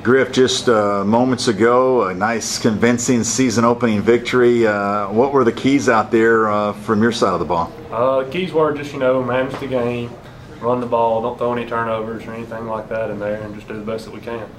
Griff, just moments ago, a nice convincing season opening victory. What were the keys out there from your side of the ball? Keys were just, manage the game, run the ball, don't throw any turnovers or anything like that in there, and just do the best that we can.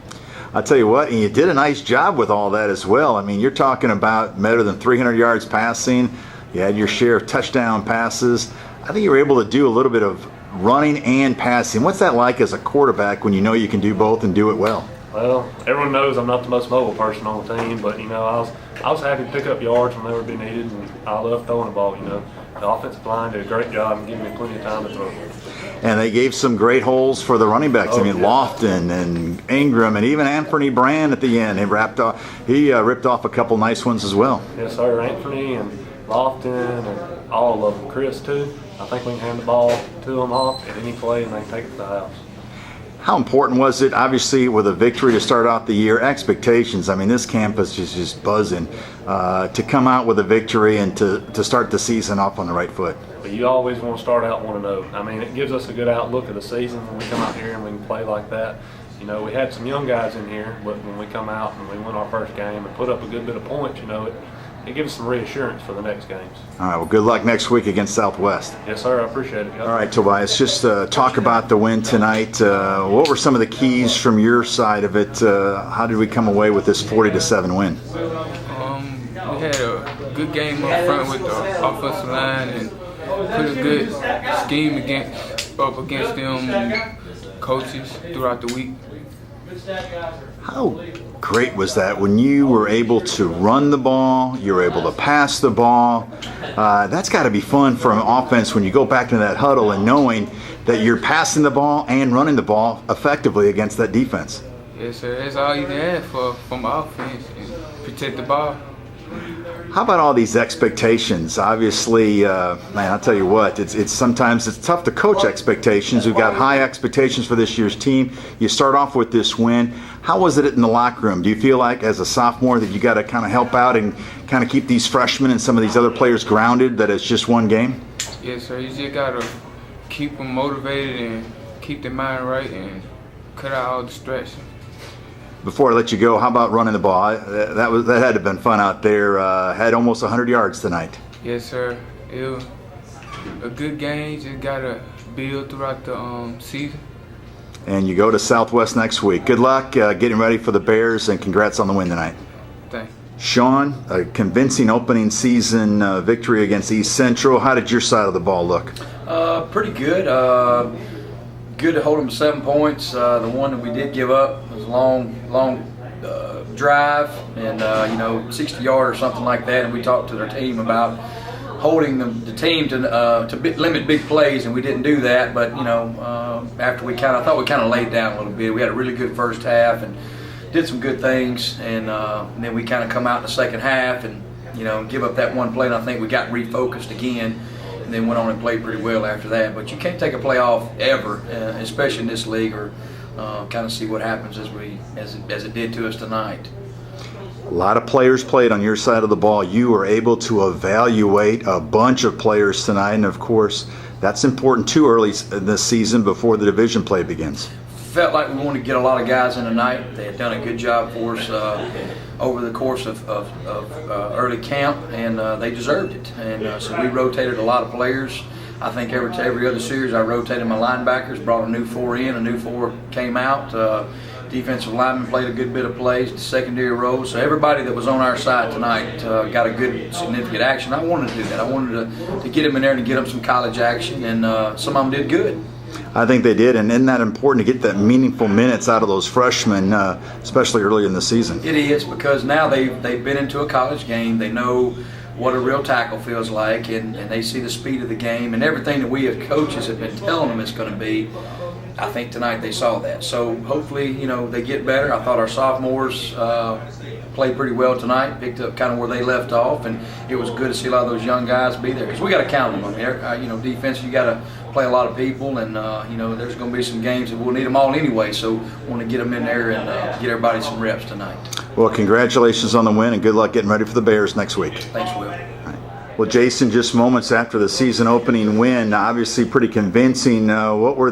I'll tell you what, and you did a nice job with all that as well. I mean, you're talking about better than 300 yards passing. You had your share of touchdown passes. I think you were able to do a little bit of running and passing. What's that like as a quarterback when you know you can do both and do it well? Well, everyone knows I'm not the most mobile person on the team, but I was happy to pick up yards whenever be needed, and I love throwing the ball. The offensive line did a great job and giving me plenty of time to throw. And they gave some great holes for the running backs. Yeah. Lofton and Ingram and even Anthony Brand at the end. He ripped off a couple nice ones as well. Yes, sir. Anthony and Lofton and all of them. Chris too. I think we can hand the ball to them off at any play and they can take it to the house. How important was it, obviously, with a victory to start out the year? Expectations. I mean, this campus is just buzzing to come out with a victory and to start the season off on the right foot. But you always want to start out 1-0. I mean, it gives us a good outlook of the season when we come out here and we can play like that. We had some young guys in here, but when we come out and we win our first game and put up a good bit of points, it gives us some reassurance for the next games. All right, well, good luck next week against Southwest. Yes, sir. I appreciate it. All right, Tobias, just talk about the win tonight. What were some of the keys from your side of it? How did we come away with this 40-7 win? We had a good game up front with the offensive line and put a good scheme up against them coaches throughout the week. How great was that when you were able to run the ball, you were able to pass the ball? That's got to be fun for an offense when you go back into that huddle and knowing that you're passing the ball and running the ball effectively against that defense. Yes, sir. That's all you can ask from offense and protect the ball. How about all these expectations? Obviously, man, I'll tell you what, it's sometimes it's tough to coach expectations. We've got high expectations for this year's team. You start off with this win. How was it in the locker room? Do you feel like as a sophomore that you got to kind of help out and kind of keep these freshmen and some of these other players grounded that it's just one game? Yes, sir. You just got to keep them motivated and keep their mind right and cut out all distractions. Before I let you go, how about running the ball? That had to have been fun out there. Had almost 100 yards tonight. Yes, sir. It was a good game. Just got to build throughout the season. And you go to Southwest next week. Good luck getting ready for the Bears, and congrats on the win tonight. Thanks. Sean, a convincing opening season victory against East Central. How did your side of the ball look? Pretty good. Good to hold them to 7 points. The one that we did give up was a long drive and 60 yard or something like that. And we talked to their team about holding the team to limit big plays, and we didn't do that. But after I thought we kind of laid down a little bit. We had a really good first half and did some good things, and then we kind of come out in the second half and give up that one play. And I think we got refocused again. And then went on and played pretty well after that. But you can't take a play off ever, especially in this league, or kind of see what happens as it did to us tonight. A lot of players played on your side of the ball. You were able to evaluate a bunch of players tonight, and of course, that's important too early in this season before the division play begins. Felt like we wanted to get a lot of guys in tonight. They had done a good job for us over the course of early camp, and they deserved it. And so we rotated a lot of players. I think every other series I rotated my linebackers, brought a new 4 in, a new 4 came out. Defensive lineman played a good bit of plays, the secondary rows. So everybody that was on our side tonight got a good, significant action. I wanted to do that. I wanted to get them in there and get them some college action, and some of them did good. I think they did, and isn't that important to get that meaningful minutes out of those freshmen, especially early in the season? It is, because now they've been into a college game. They know what a real tackle feels like, and they see the speed of the game and everything that we as coaches have been telling them it's going to be. I think tonight they saw that. So hopefully, they get better. I thought our sophomores played pretty well tonight, picked up kind of where they left off, and it was good to see a lot of those young guys be there, because we got to count them on there. Defense, you got to play a lot of people, and there's going to be some games that we'll need them all anyway. So want to get them in there and get everybody some reps tonight. Well, congratulations on the win, and good luck getting ready for the Bears next week. Thanks, Will. Well, Jason, just moments after the season opening win, obviously pretty convincing. What were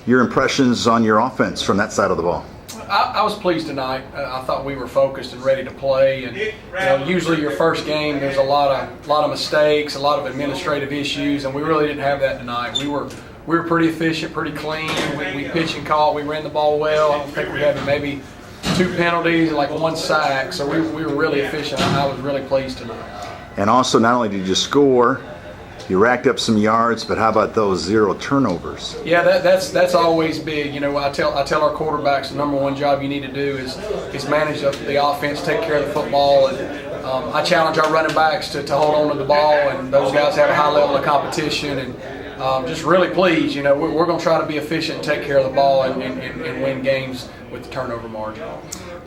your impressions on your offense from that side of the ball? I was pleased tonight. I thought we were focused and ready to play. And you know, usually your first game, there's a lot of mistakes, a lot of administrative issues, and we really didn't have that tonight. We were pretty efficient, pretty clean. We pitched and caught. We ran the ball well. I don't think we had maybe 2 penalties and like 1 sack. So we were really efficient. I was really pleased tonight. And also, not only did you score, you racked up some yards, but how about those 0 turnovers? Yeah, that's always big. You know, I tell our quarterbacks the number one job you need to do is manage the offense, take care of the football, and I challenge our running backs to hold on to the ball, and those guys have a high level of competition, and just really pleased. You know, we're going to try to be efficient and take care of the ball and win games with the turnover margin.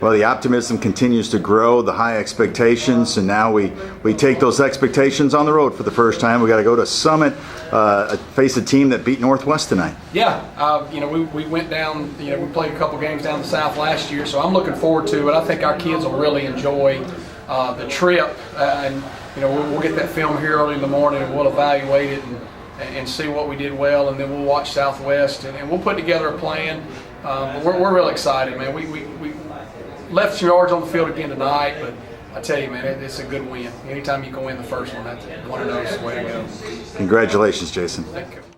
Well, the optimism continues to grow, the high expectations, and now we take those expectations on the road for the first time. We got to go to Summit, face a team that beat Northwest tonight. Yeah, you know, we went down. You know, we played a couple games down the south last year, so I'm looking forward to it. I think our kids will really enjoy the trip, and you know, we'll get that film here early in the morning, and we'll evaluate it and see what we did well, and then we'll watch Southwest, and we'll put together a plan. But we're really excited, man. We left some yards on the field again tonight, but I tell you, man, it's a good win. Anytime you can win the first one, that's 1-0 is the way to go. Congratulations, Jason. Thank you.